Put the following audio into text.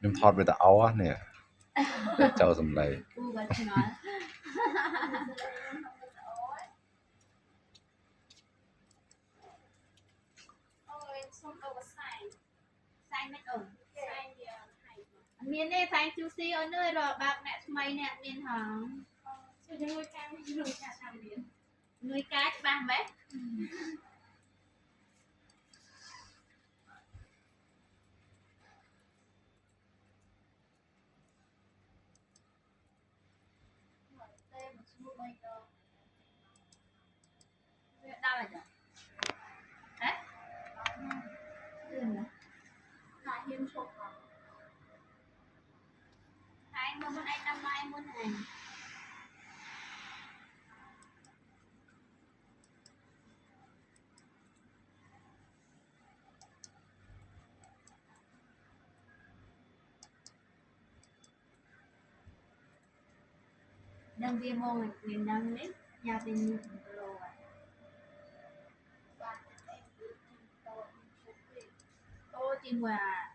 nhưng thọt về ta áo á nè để cháu sầm lầy u vật nói miền này phải chú xí ở nơi rồi bạc mẹ mày nè miền hỏng nuôi cá cho ba mét đâu là nhỉ đấy hai mươi muốn anh năm nay muốn này đang vi mô miền Nam đấy nhà bên rồi tôi tìm qua